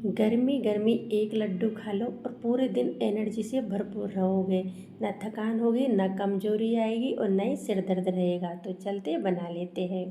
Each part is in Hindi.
गर्मी गर्मी एक लड्डू खा लो और पूरे दिन एनर्जी से भरपूर रहोगे। ना थकान होगी, ना कमजोरी आएगी और ना ही सिर दर्द रहेगा। तो चलते बना लेते हैं।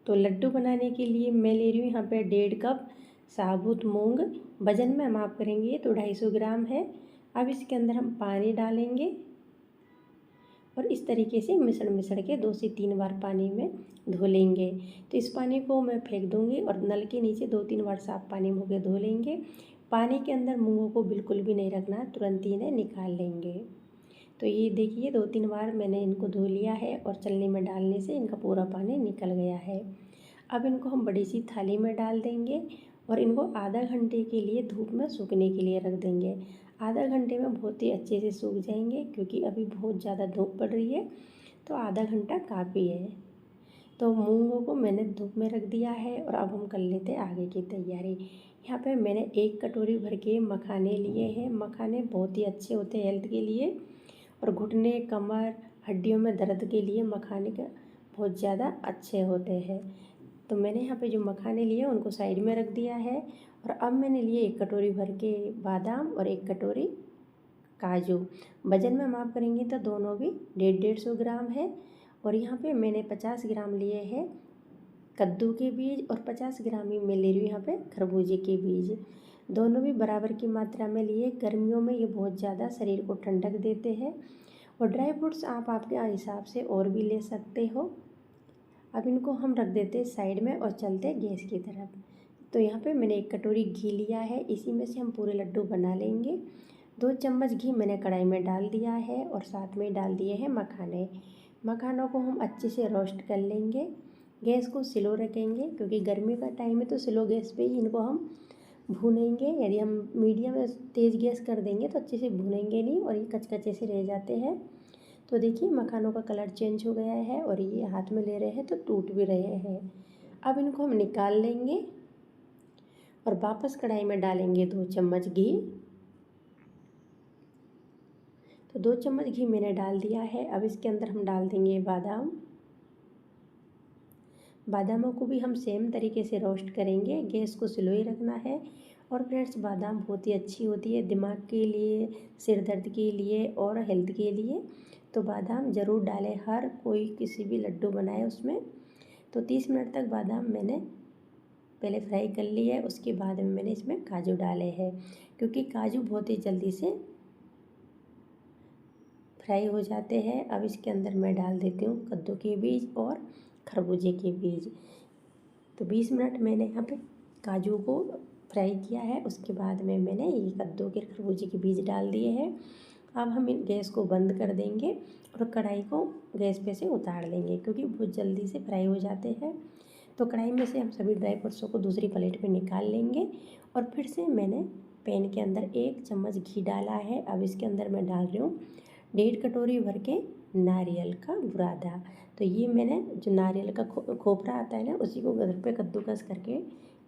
तो लड्डू बनाने के लिए मैं ले रही हूँ यहाँ पे 1.5 कप साबुत मूंग। वजन में माप करेंगे तो 250 ग्राम है। अब इसके अंदर हम पानी डालेंगे और इस तरीके से मिश्रण के 2 से 3 बार पानी में धो लेंगे। तो इस पानी को मैं फेंक दूंगी और नल के नीचे 2-3 बार साफ पानी में होकर धो लेंगे। पानी के अंदर मूंगों को बिल्कुल भी नहीं रखना, तुरंत ही इन्हें निकाल लेंगे। तो ये देखिए 2-3 बार मैंने इनको धो लिया है और चलनी में डालने से इनका पूरा पानी निकल गया है। अब इनको हम बड़ी सी थाली में डाल देंगे और इनको आधा घंटे के लिए धूप में सूखने के लिए रख देंगे। आधा घंटे में बहुत ही अच्छे से सूख जाएंगे, क्योंकि अभी बहुत ज़्यादा धूप पड़ रही है, तो आधा घंटा काफ़ी है। तो मूंगों को मैंने धूप में रख दिया है और अब हम कर लेते हैं आगे की तैयारी। यहाँ पे मैंने 1 कटोरी भर के मखाने लिए हैं। मखाने बहुत ही अच्छे होते हैं हेल्थ के लिए, और घुटने, कमर, हड्डियों में दर्द के लिए मखाने का बहुत ज़्यादा अच्छे होते हैं। तो मैंने यहाँ पे जो मखाने लिए उनको साइड में रख दिया है। और अब मैंने लिए 1 कटोरी भर के बादाम और 1 कटोरी काजू। वजन में माप करेंगे तो दोनों भी 150 ग्राम है। और यहाँ पे मैंने 50 ग्राम लिए हैं कद्दू के बीज और 50 ग्राम ही मैं ले रही हूँ यहाँ पे खरबूजे के बीज। दोनों भी बराबर की मात्रा में लिए। गर्मियों में ये बहुत ज़्यादा शरीर को ठंडक देते हैं। और ड्राई फ्रूट्स आप आपके हिसाब से और भी ले सकते हो। अब इनको हम रख देते हैं साइड में और चलते गैस की तरफ। तो यहाँ पे मैंने 1 कटोरी घी लिया है, इसी में से हम पूरे लड्डू बना लेंगे। 2 चम्मच घी मैंने कढ़ाई में डाल दिया है और साथ में डाल दिए हैं मखाने। मखानों को हम अच्छे से रोस्ट कर लेंगे। गैस को स्लो रखेंगे, क्योंकि गर्मी का टाइम है, तो स्लो गैस पे ही इनको हम भूनेंगे। यदि हम मीडियम या तेज़ गैस कर देंगे तो अच्छे से भूनेंगे नहीं और ये कचकचे से रह जाते हैं। तो देखिए मखानों का कलर चेंज हो गया है और ये हाथ में ले रहे हैं तो टूट भी रहे हैं। अब इनको हम निकाल लेंगे और वापस कढ़ाई में डालेंगे 2 चम्मच घी। तो 2 चम्मच घी मैंने डाल दिया है। अब इसके अंदर हम डाल देंगे बादाम। बादामों को भी हम सेम तरीके से रोस्ट करेंगे। गैस को स्लो ही रखना है। और फ्रेंड्स, बादाम बहुत ही अच्छी होती है दिमाग के लिए, सिर दर्द के लिए और हेल्थ के लिए। तो बादाम ज़रूर डालें, हर कोई किसी भी लड्डू बनाए उसमें। तो 30 मिनट तक बादाम मैंने पहले फ्राई कर लिया है। उसके बाद में मैंने इसमें काजू डाले हैं, क्योंकि काजू बहुत ही जल्दी से फ्राई हो जाते हैं। अब इसके अंदर मैं डाल देती हूँ कद्दू के बीज और खरबूजे के बीज। तो 20 मिनट मैंने यहाँ पे काजू को फ्राई किया है। उसके बाद में मैंने ये कद्दू के खरबूजे के बीज डाल दिए हैं। अब हम इन गैस को बंद कर देंगे और कढ़ाई को गैस पे से उतार लेंगे, क्योंकि बहुत जल्दी से फ्राई हो जाते हैं। तो कढ़ाई में से हम सभी ड्राई फ्रूट्सों को दूसरी प्लेट पे निकाल लेंगे। और फिर से मैंने पैन के अंदर 1 चम्मच घी डाला है। अब इसके अंदर मैं डाल रही हूँ 1.5 कटोरी भर के नारियल का बुरादा। तो ये मैंने जो नारियल का खोपरा आता है ना, उसी को घर पे कद्दूकस करके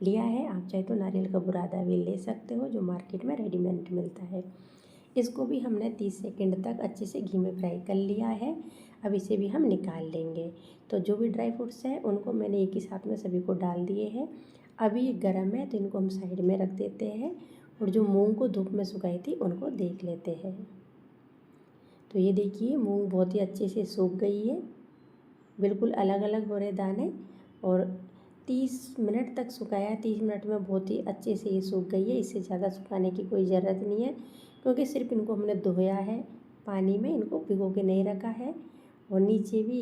लिया है। आप चाहे तो नारियल का बुरादा भी ले सकते हो, जो मार्केट में रेडीमेड मिलता है। इसको भी हमने 30 सेकंड तक अच्छे से घी में फ्राई कर लिया है। अब इसे भी हम निकाल लेंगे। तो जो भी ड्राई फ्रूट्स हैं उनको मैंने एक ही साथ में सभी को डाल दिए हैं। अभी ये गर्म है तो इनको हम साइड में रख देते हैं। और जो मूंग को धूप में सुखाई थी उनको देख लेते हैं। तो ये देखिए मूंग बहुत ही अच्छे से सूख गई है, बिल्कुल अलग अलग हो रहे दाने। और 30 मिनट तक सुखाया, 30 मिनट में बहुत ही अच्छे से ये सूख गई है। इससे ज़्यादा सुखाने की कोई ज़रूरत नहीं है, क्योंकि सिर्फ इनको हमने धोया है पानी में, इनको भिगो के नहीं रखा है। और नीचे भी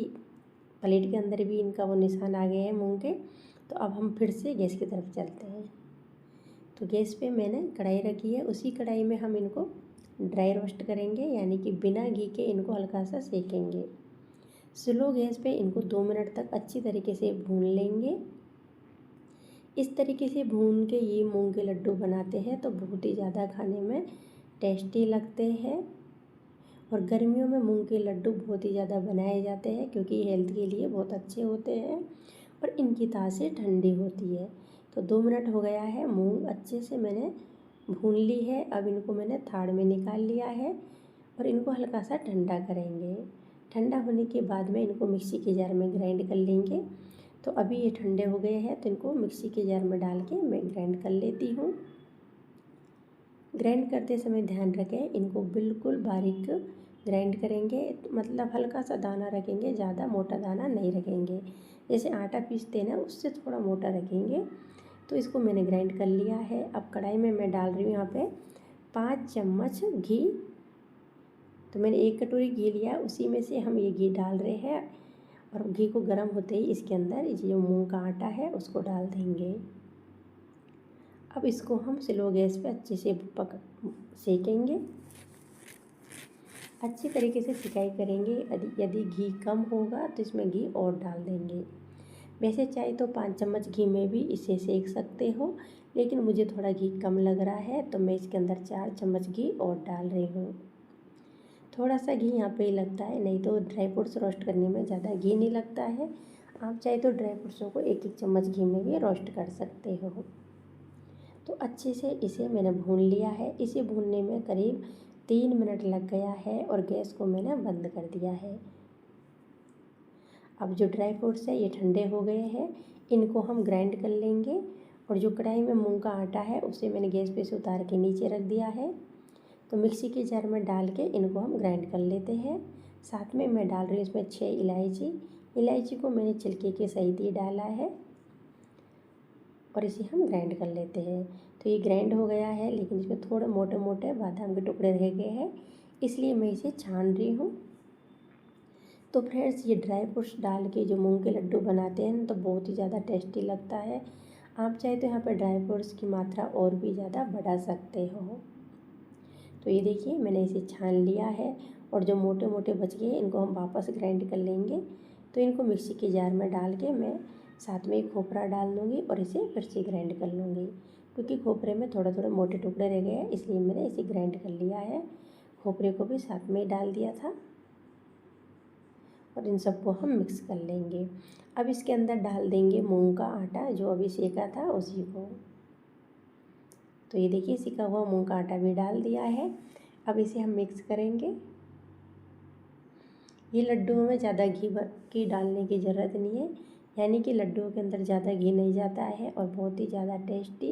प्लेट के अंदर भी इनका वो निशान आ गए हैं मूंग के। तो अब हम फिर से गैस की तरफ चलते हैं। तो गैस पे मैंने कढ़ाई रखी है, उसी कढ़ाई में हम इनको ड्राई रोस्ट करेंगे, यानी कि बिना घी के इनको हल्का सा सेकेंगे। स्लो गैस पे इनको 2 मिनट तक अच्छी तरीके से भून लेंगे। इस तरीके से भून के ये मूंग के लड्डू बनाते हैं तो बहुत ही ज़्यादा खाने में टेस्टी लगते हैं। और गर्मियों में मूंग के लड्डू बहुत ही ज़्यादा बनाए जाते हैं, क्योंकि हेल्थ के लिए बहुत अच्छे होते हैं और इनकी तासीर ठंडी होती है। तो 2 मिनट हो गया है, मूंग अच्छे से मैंने भून ली है। अब इनको मैंने थाड़ में निकाल लिया है और इनको हल्का सा ठंडा करेंगे। ठंडा होने के बाद में इनको मिक्सी के जार में ग्राइंड कर लेंगे। तो अभी ये ठंडे हो गए हैं तो इनको मिक्सी के जार में डाल के मैं ग्राइंड कर लेती हूँ। ग्राइंड करते समय ध्यान रखें, इनको बिल्कुल बारीक ग्राइंड करेंगे, मतलब हल्का सा दाना रखेंगे, ज़्यादा मोटा दाना नहीं रखेंगे। जैसे आटा पीसते हैं ना, उससे थोड़ा मोटा रखेंगे। तो इसको मैंने ग्राइंड कर लिया है। अब कढ़ाई में मैं डाल रही हूँ यहाँ पे 5 चम्मच घी। तो मैंने 1 कटोरी घी लिया, उसी में से हम ये घी डाल रहे हैं। और घी को गर्म होते ही इसके अंदर ये जो मूंग का आटा है उसको डाल देंगे। अब इसको हम स्लो गैस पे अच्छे से सेकेंगे, अच्छी तरीके से सिकाई करेंगे। यदि घी कम होगा तो इसमें घी और डाल देंगे। वैसे चाहे तो 5 चम्मच घी में भी इसे सेक सकते हो, लेकिन मुझे थोड़ा घी कम लग रहा है तो मैं इसके अंदर 4 चम्मच घी और डाल रही हूँ। थोड़ा सा घी यहाँ पे ही लगता है, नहीं तो ड्राई फ्रूट्स रोस्ट करने में ज़्यादा घी नहीं लगता है। आप चाहे तो ड्राई फ्रूट्सों को 1-1 चम्मच घी में भी रोस्ट कर सकते हो। तो अच्छे से इसे मैंने भून लिया है। इसे भूनने में करीब 3 मिनट लग गया है और गैस को मैंने बंद कर दिया है। अब जो ड्राई फ्रूट्स है ये ठंडे हो गए हैं, इनको हम ग्राइंड कर लेंगे। और जो कढ़ाई में मूंग का आटा है उसे मैंने गैस पे से उतार के नीचे रख दिया है। तो मिक्सी के जार में डाल के इनको हम ग्राइंड कर लेते हैं। साथ में मैं डाल रही हूँ इसमें 6 इलायची। इलायची को मैंने छिलके के सहित ही डाला है और इसे हम ग्राइंड कर लेते हैं। तो ये ग्राइंड हो गया है, लेकिन इसमें थोड़े मोटे मोटे बादाम के टुकड़े रह गए हैं, इसलिए मैं इसे छान रही हूँ। तो फ्रेंड्स, ये ड्राई फ्रूट्स डाल के जो मूंग के लड्डू बनाते हैं तो बहुत ही ज़्यादा टेस्टी लगता है। आप चाहे तो यहाँ पर ड्राई फ्रूट्स की मात्रा और भी ज़्यादा बढ़ा सकते हो। तो ये देखिए मैंने इसे छान लिया है और जो मोटे मोटे बच गए इनको हम वापस ग्राइंड कर लेंगे। तो इनको मिक्सी के जार में डाल के मैं साथ में एक खोपरा डाल दूँगी और इसे फिर से ग्राइंड कर लूँगी, क्योंकि खोपरे में थोड़ा थोड़ा मोटे टुकड़े रह गए हैं, इसलिए मैंने इसे ग्राइंड कर लिया है। खोपरे को भी साथ में ही डाल दिया था और इन सबको हम मिक्स कर लेंगे। अब इसके अंदर डाल देंगे मूंग का आटा जो अभी सेका था उसी को। तो ये देखिए सिका हुआ मूंग का आटा भी डाल दिया है। अब इसे हम मिक्स करेंगे। ये लड्डुओं में ज़्यादा घी डालने की ज़रूरत नहीं है, यानी कि लड्डुओं के अंदर ज़्यादा घी नहीं जाता है और बहुत ही ज़्यादा टेस्टी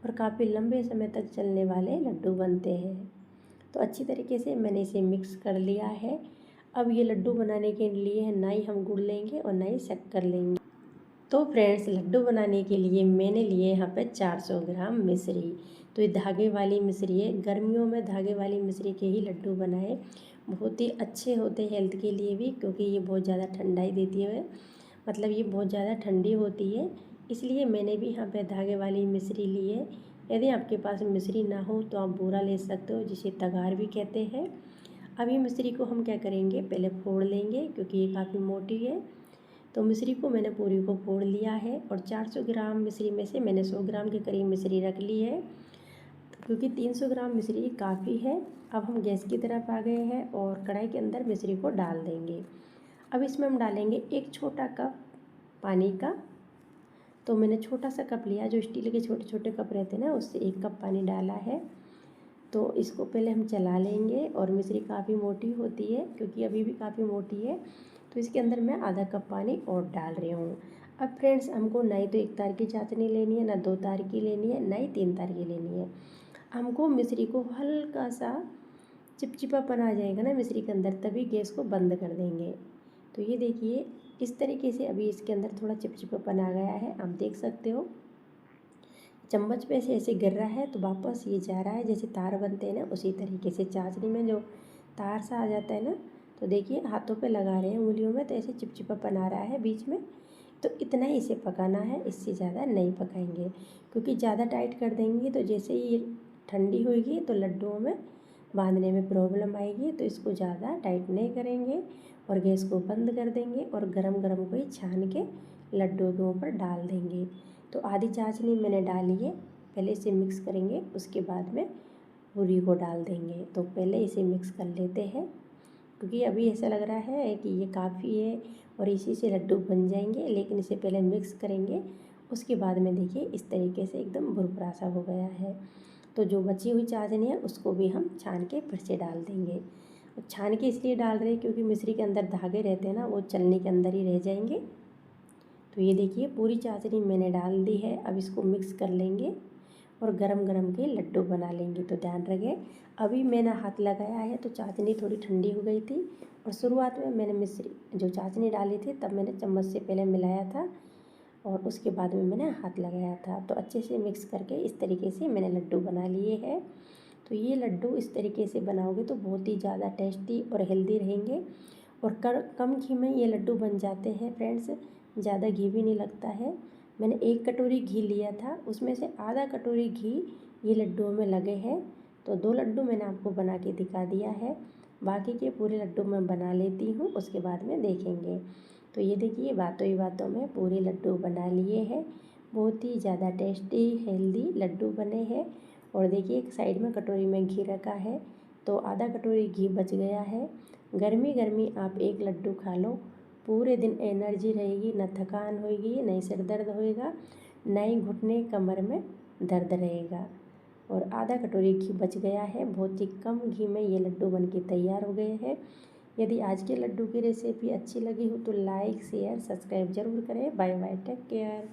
और काफ़ी लंबे समय तक चलने वाले लड्डू बनते हैं। तो अच्छी तरीके से मैंने इसे मिक्स कर लिया है। अब ये लड्डू बनाने के लिए ना ही हम गुड़ लेंगे और ना ही शक्कर लेंगे। तो फ्रेंड्स, लड्डू बनाने के लिए मैंने लिए यहाँ पे 400 ग्राम मिश्री। तो ये धागे वाली मिश्री है। गर्मियों में धागे वाली मिश्री के ही लड्डू बनाए, बहुत ही अच्छे होते हैं हेल्थ के लिए भी, क्योंकि ये बहुत ज़्यादा ठंडाई देती है, मतलब ये बहुत ज़्यादा ठंडी होती है, इसलिए मैंने भी यहाँ पे धागे वाली मिश्री ली है। यदि आपके पास मिश्री ना हो तो आप बूरा ले सकते हो, जिसे तगार भी कहते हैं। अब ये मिश्री को हम क्या करेंगे, पहले फोड़ लेंगे, क्योंकि ये काफ़ी मोटी है। तो मिश्री को मैंने पूरी को फोड़ लिया है और 400 ग्राम मिश्री में से मैंने 100 ग्राम के करीब मिश्री रख ली है, क्योंकि 300 ग्राम मिश्री काफ़ी है। अब हम गैस की तरफ आ गए हैं और कढ़ाई के अंदर मिश्री को डाल देंगे। अब इसमें हम डालेंगे 1 छोटा कप पानी का। तो मैंने छोटा सा कप लिया, जो स्टील के छोटे छोटे कप रहते हैं ना, उससे 1 कप पानी डाला है। तो इसको पहले हम चला लेंगे और मिश्री काफ़ी मोटी होती है, क्योंकि अभी भी काफ़ी मोटी है, तो इसके अंदर मैं आधा कप पानी और डाल रही हूँ। अब फ्रेंड्स, हमको ना ही तो 1 तार की चाशनी लेनी है, ना 2 तार की लेनी है, ना ही 3 तार की लेनी है। हमको मिश्री को हल्का सा चिपचिपापन आ जाएगा ना मिश्री के अंदर, तभी गैस को बंद कर देंगे। तो ये देखिए इस तरीके से अभी इसके अंदर थोड़ा चिपचिपापन आ गया है, आप देख सकते हो। चम्मच पे से ऐसे गिर रहा है तो वापस ये जा रहा है, जैसे तार बनते हैं ना उसी तरीके से। चाशनी में जो तार सा आ जाता है ना, तो देखिए हाथों पे लगा रहे हैं उंगलियों में, तो ऐसे चिपचिपापन आ रहा है बीच में। तो इतना ही इसे पकाना है, इससे ज़्यादा नहीं पकाएंगे, क्योंकि ज़्यादा टाइट कर देंगे तो जैसे ही ये ठंडी होगी तो लड्डुओं में बांधने में प्रॉब्लम आएगी। तो इसको ज़्यादा टाइट नहीं करेंगे और गैस को बंद कर देंगे और गरम गरम को ही छान के लड्डुओं के ऊपर डाल देंगे। तो आधी चाशनी मैंने डाली है, पहले इसे मिक्स करेंगे, उसके बाद में पूरी को डाल देंगे। तो पहले इसे मिक्स कर लेते हैं, क्योंकि अभी ऐसा लग रहा है कि ये काफ़ी है और इसी से लड्डू बन जाएंगे, लेकिन इसे पहले मिक्स करेंगे, उसके बाद में देखिए इस तरीके से एकदम भुरभुरा सा हो गया है। तो जो बची हुई चाशनी है उसको भी हम छान के फिर से डाल देंगे। और छान के इसलिए डाल रहे हैं क्योंकि मिश्री के अंदर धागे रहते हैं ना, वो चलने के अंदर ही रह जाएंगे। तो ये देखिए पूरी चाशनी मैंने डाल दी है। अब इसको मिक्स कर लेंगे और गरम गरम के लड्डू बना लेंगे। तो ध्यान रखें, अभी मैंने हाथ लगाया है तो चाशनी थोड़ी ठंडी हो गई थी, और शुरुआत में मैंने मिश्री जो चाशनी डाली थी तब मैंने चम्मच से पहले मिलाया था और उसके बाद में मैंने हाथ लगाया था। तो अच्छे से मिक्स करके इस तरीके से मैंने लड्डू बना लिए हैं। तो ये लड्डू इस तरीके से बनाओगे तो बहुत ही ज़्यादा टेस्टी और हेल्दी रहेंगे, और कम घी में ये लड्डू बन जाते हैं फ्रेंड्स, ज़्यादा घी भी नहीं लगता है। मैंने 1 कटोरी घी लिया था, उसमें से आधा कटोरी घी ये लड्डुओं में लगे हैं। तो 2 लड्डू मैंने आपको बना के दिखा दिया है, बाकी के पूरे लड्डू मैं बना लेती हूँ, उसके बाद में देखेंगे। तो ये देखिए, बातों ही बातों में पूरे लड्डू बना लिए हैं। बहुत ही ज़्यादा टेस्टी हेल्दी लड्डू बने हैं। और देखिए, एक साइड में कटोरी में घी रखा है तो आधा कटोरी घी बच गया है। गर्मी गर्मी आप एक लड्डू खा लो, पूरे दिन एनर्जी रहेगी, न थकान होगी, न सिर दर्द होएगा, न ही घुटने कमर में दर्द रहेगा। और आधा कटोरी घी बच गया है, बहुत ही कम घी में ये लड्डू बन के तैयार हो गए हैं। यदि आज के लड्डू की रेसिपी अच्छी लगी हो तो लाइक शेयर सब्सक्राइब ज़रूर करें। Bye bye, take care.